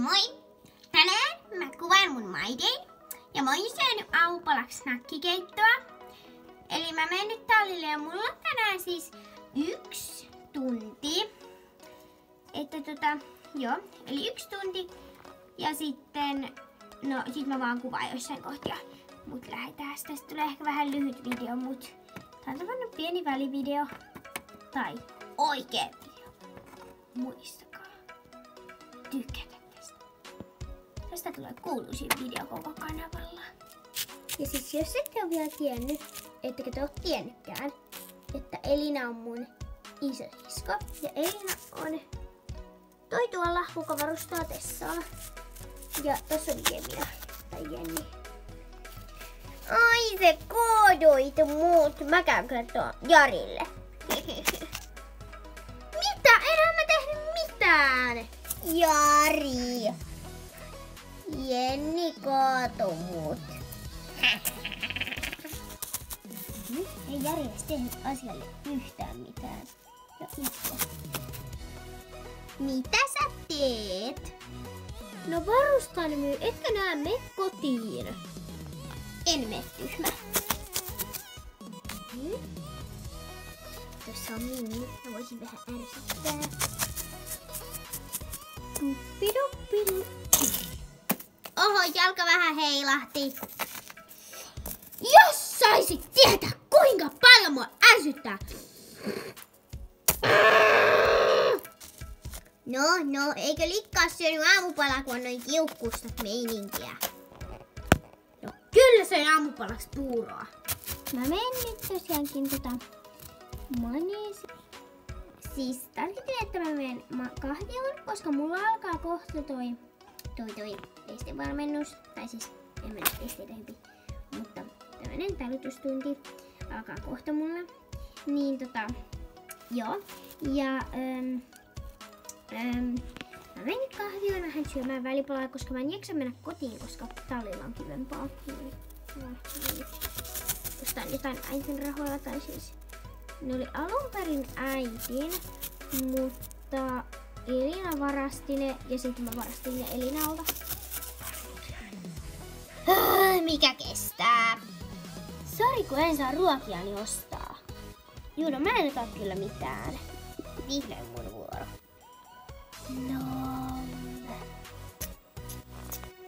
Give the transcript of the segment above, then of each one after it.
Moi! Tänään mä kuvaan mun My Day. Ja mä oon syönyt aamupalaksi snakkikeittoa. Eli mä menen nyt tallille ja mulla on tänään siis 1 tunti. Eli 1 tunti. Ja sitten, sit mä vaan kuvaan jossain kohtia. Mut lähetään. Tästä tulee ehkä vähän lyhyt video, mut tää on tavallaan pieni välivideo. Tai oikea video. Muistakaa tykätä tästä. Tästä tulee kuuluisin video koko kanavalla. Ja siis jos ette ole vielä tiennyt, ettekä te ole tiennytkään, että Elina on mun isosisko. Ja Elina on toi tuolla, kuka varustaa Tessalla. Ja tossa on Jenni. Tai Jenni. Ai se koodoitu muut. Mä käyn kertoa Jarille. Mitä? Enhän mä tehnyt mitään. Jari. Jenni kaatoi mut. Ei Jari edes tehnyt asialle yhtään mitään. Ja itse. Mitä sä teet? No varustan myy, etkö nää me kotiin? En mene tyhmä. Tuossa on Mimmi, mä voisin vähän ärsyttää. Duppi. Oho, jalka vähän heilahti. Jos saisit tietää, kuinka paljon mua ärsyttää. No, eikö Likka oo syönyt aamupalaa, kun on noin kiukkusta meininkiä? No, kyllä söin aamupalaksi puuroa. Mä menen nyt tosiaankin maneesi. Siis tarkoitin, että mä menen kahvioon, koska mulla alkaa kohta toi estevalmennus. Tai siis en mene esteitä hyvin, mutta tämmönen talutustunti alkaa kohta mulla. Niin joo. Ja mä menen kahvioon vähän syömään välipalaa, koska mä en jaksa mennä kotiin, koska tallilla on kivempaa. Ostan jotain äitin rahoilla, tai siis ne oli alun perin äitin, mutta Elina varasti ne ja sitten mä varastin ne Elinalta. Mikä kestää? Sori kun en saa ruokiani ostaa. Juno, mä en ota kyllä mitään. Vihdoin mun vuoro. No.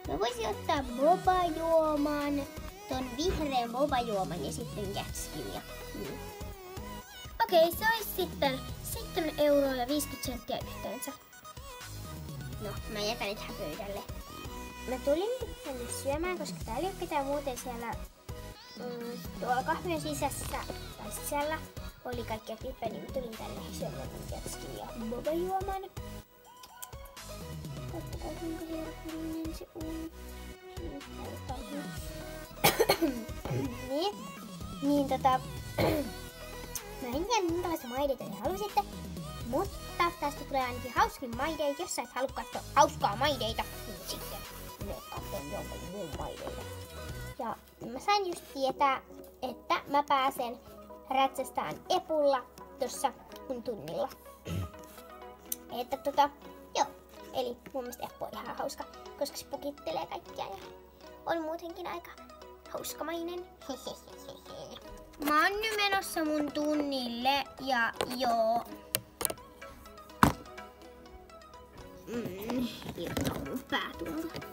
Mä voisin ottaa bobajuoman, ton vihreän bobajuoman ja sitten jätskin ja niin. Okei, se olisi sitten 7,50 € yhteensä. No, mä jätän nyt pöydälle. Mä tulin nyt tänne syömään, koska täällä ei ole ketään muuten siellä tuolla kahvion sisällä oli kaikkia klippejä, niin mä tulin tänne syömään jätskin ja bobajuoman. Katsotaan kuinka herkullinen se on. Niin mä en tiedä minkälaista maideita te halusitte, mutta tästä tulee ainakin hauskin maide. Jos sä et halua katsoa hauskaa maideita, niin sitten me katson jonkun muun maideita. Ja mä sain just tietää, että mä pääsen rätsästään epulla tossa mun tunnilla. Että joo. Eli mun mielestä Eppu on ihan hauska, koska se pukittelee kaikkia ja on muutenkin aika hauskamainen. Mä oon nyt menossa mun tunnille ja joo. Irtoaa mun pää tuolta.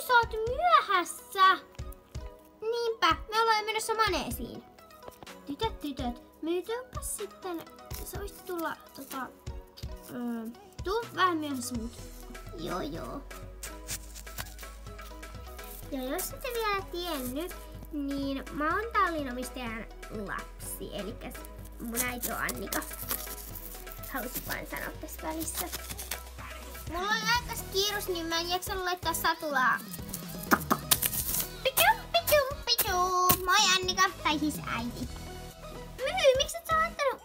Sä oot myöhässä! Niinpä, me ollaan menossa maneesiin. Tytöt, myytyypäs sitten, sä voisit tulla tuu vähän myöhässä mut. Joo. Ja jos ette vielä tiennyt, niin mä oon tallinomistajan lapsi, elikkä mun äiti on Annika. Halusin vaan sanoa tässä välissä. Mulla on aika kiirus, niin mä en jaksa laittaa satulaa. Pitu! Moi Annika, tai siis äiti. Miksi et sä laittanut?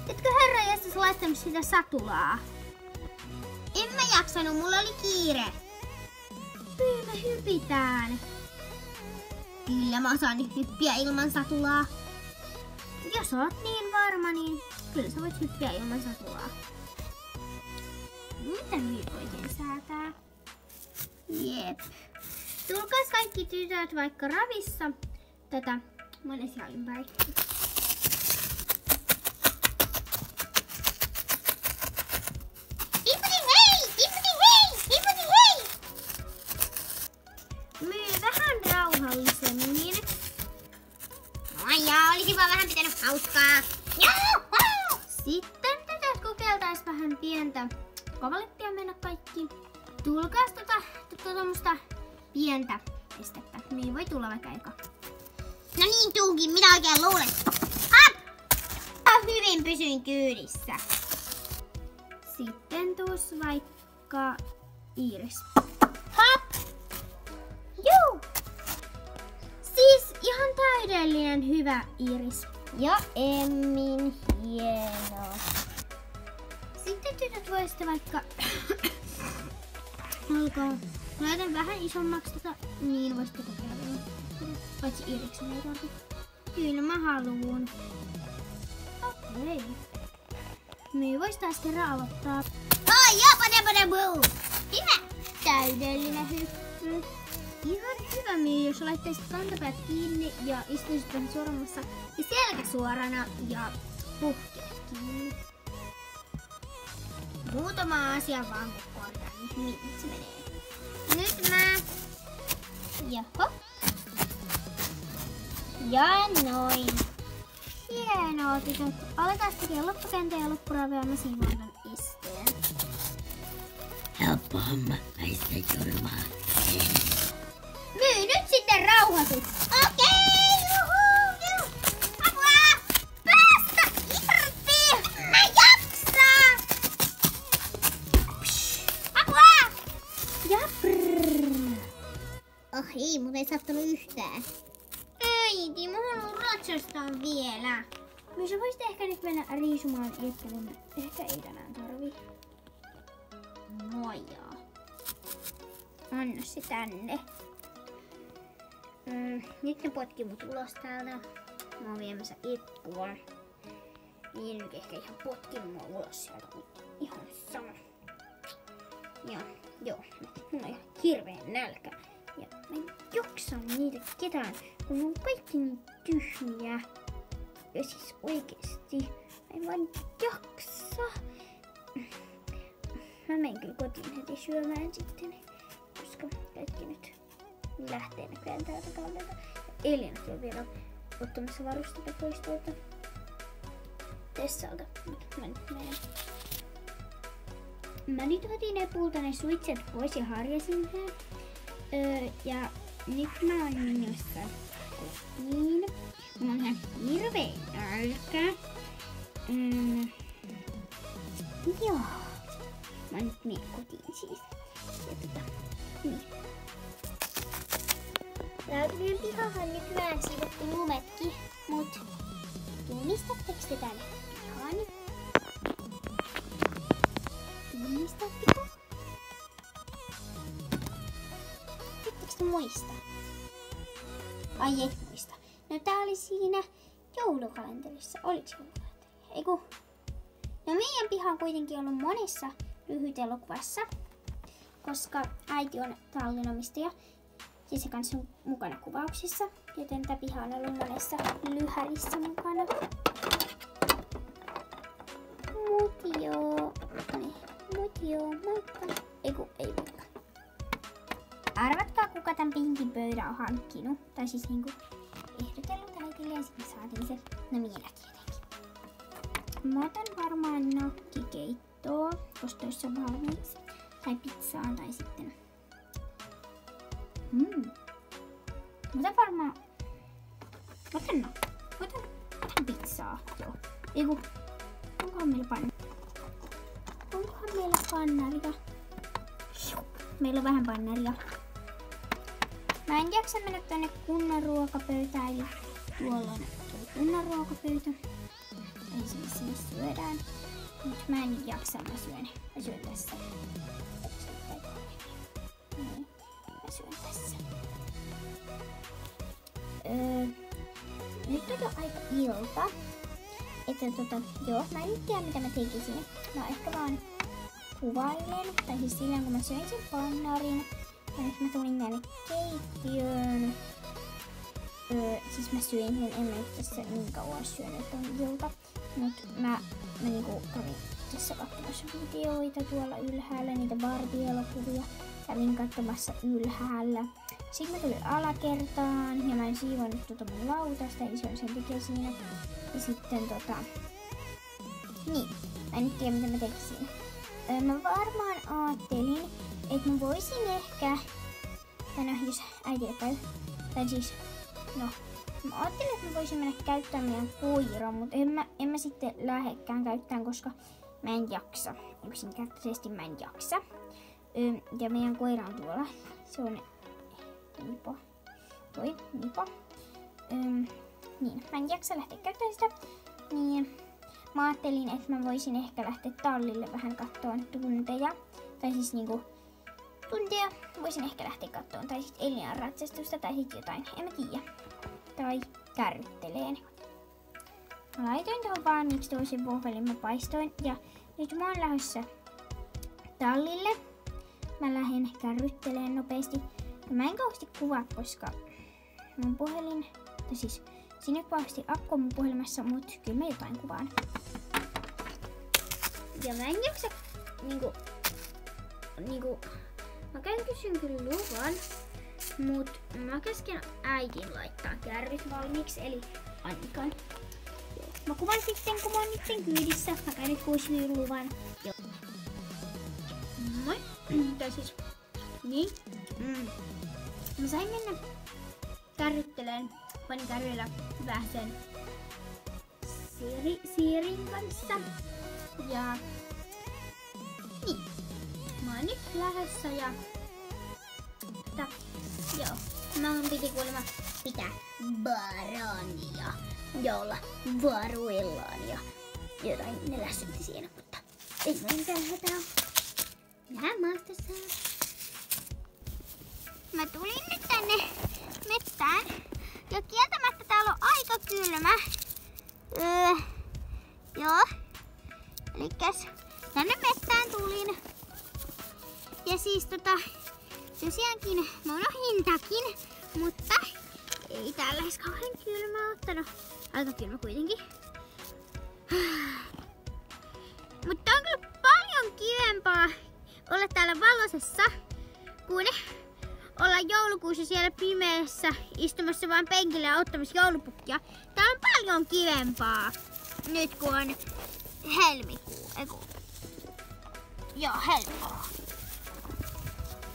Etkö herranjestas laittanut sitä satulaa? En mä jaksanut, mulla oli kiire. Kyllä me hypitään. Kyllä mä osaan nyt hyppiä ilman satulaa. Jos oot niin varma, niin kyllä sä voit hyppiä ilman satulaa. Mitä nyt oikein säätää? Jep. Tulkaas kaikki tytöt vaikka ravissa tätä monesia ympäri. Timpudi hei! Timpudi hei! Timpudi hei! Myy vähän rauhallisemmin. Ai jaa, olisi vaan vähän pitänyt hauskaa. Joo! Sitten tytöt kokeiltais vähän pientä kavalettia mennä kaikki. Tulkaas tuommoista pientä estettä. Niin voi tulla vaikka eka. No niin Tuukin, mitä oikein luulet? Hyvin pysyin kyydissä. Sitten tuus vaikka Iiris. Hop! Juu! Siis ihan täydellinen hyvä Iiris. Ja Emmin hieno. Sitten tytöt voi sitten vaikka alkaa. Laitan vähän isommaksi tätä, niin voisitte kokeilla. Paitsi Iiriksen ei tarvitse. Kyllä mä haluun. Okei. Me vois taas kerran aloittaa. Oh joo, hyvä! Täydellinen hyppy. Ihan hyvä Miu, jos laittaisit kantapäät kiinni ja istuisit vähän suorammassa ja selkä suorana ja puhkeet kiinni. Muutama asia vaan kun korjaan, niin se menee. Nyt mä. Jaha. Ja noin. Hienoa tytöt. Aletaan tekemään loppukääntö ja loppuraavia. Mä siivoan tän esteen. Helppo homma. Väistä turvaa. Myy nyt sitten rauhoitut. Okei, juhu. Apua! Päästä irti! Mä jaksaa! Apua! Ja prrrr. Oh ei, mut ei sattunut yhtään. Äiti, mä haluan ratsastaa vielä. Myös sä voisit ehkä nyt mennä riisumaan Eppelin. Ehkä ei tänään tarvii. Nojaa. Anna se tänne. Nyt ne potki mut ulos täältä. Mä oon viemässä Eppua. Niin nyt ehkä ihan potki mua ulos sieltä, mutta ihan sama. Ja joo, mulla on ihan hirveen nälkä. Ja mä en jaksa niitä ketään, kun ne on kaikki niin tyhmiä. Ja siis oikeesti, mä en vaan jaksa. Mä menen kyllä kotiin heti syömään sitten, koska kaikki nyt lähtee näköjään täältä kaudelta. Elina on vielä ottamassa varusteita pois tuolta Tessalta. Mä nyt menen. Mä nyt otin Epulta ne suitset pois ja harjasin hän. Ja nyt mä oon menossa kotiin. Mulla on ihan hirveen nälkä. Joo. Mä nyt menen kotiin siis. Ja niin. Täältä meidän pihahan nykyään siivottu lumetkin, mut tunnistatteko te tän pihan? Tunnistatteko? Ettekö te muista? Ai et muista. No tää oli siinä joulukalenterissa. Oliks joulukalenteri? Eiku. No meidän piha on kuitenkin ollut monessa lyhytelokuvassa, koska äiti on tallinomistaja ja se kanssa on mukana kuvauksissa, joten tää piha on ollut monessa lyhärissä mukana. Mut joo, moikka. Eiku, ei moikka. Arvatkaa kuka tän pinkin pöydän on hankkinut. Tai siis niinku ehdotellut äitille ja sitten saatiin se. No minä tietenkin. Mä otan varmaan nakkikeittoa, koska toissa on valmiiksi. Tai pizzaa tai sitten. Mä otan varmaan. Otan pizzaa. Joo. Eiku. Onkohan meillä pannaria? Meillä on vähän pannaria. Mä en jaksa mennä tonne kunnan ruokapöytään, eli tuolla on kunnan ruokapöytä. Ei siis sinne syödään. Mut mä en jaksa, mä syön tässä. Niin, mä syön tässä. Nyt on jo aika ilta. Että joo, mä en nyt tiedä mitä mä tekisin. Mä ehkä vaan kuvailen. Tai siis silloin kun mä söin sen pannarin. Ja nyt mä tulin tänne keittiöön. Siis mä söin sen, en mä nyt tässä niin kauan syönyt ton ilta. Mut mä niinku kävin tässä katsomassa videoita tuolla ylhäällä, niitä Barbie-elokuvia. Kävin katsomassa ylhäällä. Sitten mä tulin alakertaan ja mä en siivonnut mun lautasta, iso sen tekee siinä. Ja sitten niin, mä en nyt tiedä mitä mä tekisin. Mä varmaan ajattelin, että mä voisin ehkä, tai no jos äitille käy, tai siis, no, mä ajattelin, että mä voisin mennä käyttämään meidän koiraa, mutta en mä sitten lähdekään käyttämään, koska mä en jaksa. Yksinkertaisesti mä en jaksa. Ja meidän koira on tuolla, se on Nipo. Nipo. Niin, mä en jaksa lähteä käyttämään sitä. Niin, mä ajattelin, että mä voisin ehkä lähteä tallille vähän kattoon tunteja. Tai siis niinku tunteja voisin ehkä lähteä kattoon. Tai sit Elian ratsastusta tai sit jotain, en mä tiedä. Tai kärrytteleen. Mä laitoin tuohon valmiiksi toisen vohvelin, mä paistoin. Ja nyt mä oon lähdössä tallille. Mä lähden kärrytteleen nopeasti. Mä en kauheasti kuvaa, koska mun puhelin, tai siis siinä ei kauheasti akku mun puhelimessa, mut kyllä mä jotain kuvaan. Ja mä en jaksa niinku mä kysyn kyllä luvan, mut mä käsken äitin laittaa kärryt valmiiksi, eli Annikan. Mä kuvan sitten, kun mä oon niitten kyydissä. Mä käyn nyt kuisviin luvan. Joo. Moi. Tai siis, niin. Mä sain mennä kärrytteleen. Panin kärryillä vähän sen Siirin kanssa. Ja niin. Mä oon nyt lähdössä ja joo. Mä piti kuulemma pitää barania, jolla varuillaan ja jotain ne lässytti siinä, mutta ei mulla mitään hätää. Nähdään maastossa. Mä tulin nyt tänne mettään ja kieltämättä täällä on aika kylmä. Joo. Elikkäs tänne mettään tulin. Ja siis tosiaankin mä unohdintakin, mutta ei täällä edes kauhean kylmä ottanut. Aika kylmä kuitenkin. Mutta on kyllä paljon kivempaa olla täällä valoisessa, kuin olla joulukuussa siellä pimeässä istumassa vaan penkillä ja ottamassa joulupukkia. Tää on paljon kivempaa nyt kun on helmikuu. Joo, helmikuu.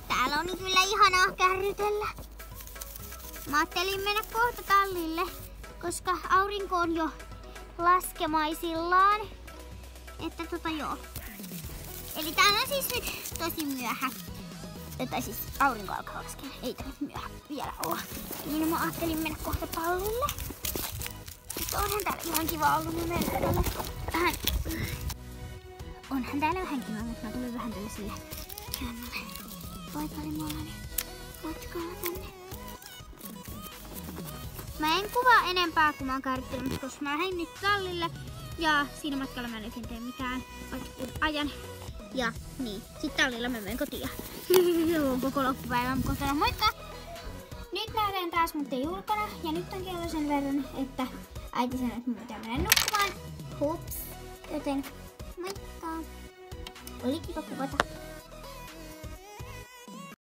Täällä on kyllä ihanaa kärrytellä. Mä ajattelin mennä kohta tallille, koska aurinko on jo laskemaisillaan. Että joo. Eli täällä on siis nyt tosi myöhä. Tai siis aurinko alkaa laskea. Ei tää nyt myöhä vielä olla. Niin mä ajattelin mennä kohta tallille. Mutta onhan täällä ihan kiva ollut mennä tälle vähän. Onhan täällä vähän kiva, mutta mä tulin vähän tällaiselle hienolle paikalle. Mä ollaan nyt matkalla tänne. Mä en kuvaa enempää kun mä oon kärryttelemässä, koska mä lähdin nyt tallille. Ja siinä matkalla mä en oikein tee mitään, vaikka ajan. Ja niin, sit tallilla mä menen kotiin. Koko loppupäivän kotona. Moikka! Nyt nähdään taas mut ulkona. Ja nyt on kello sen verran, että äiti sanoi, että mun pitää mennä nukkumaan. Hups! Joten moikka! Oli kiva kuvata.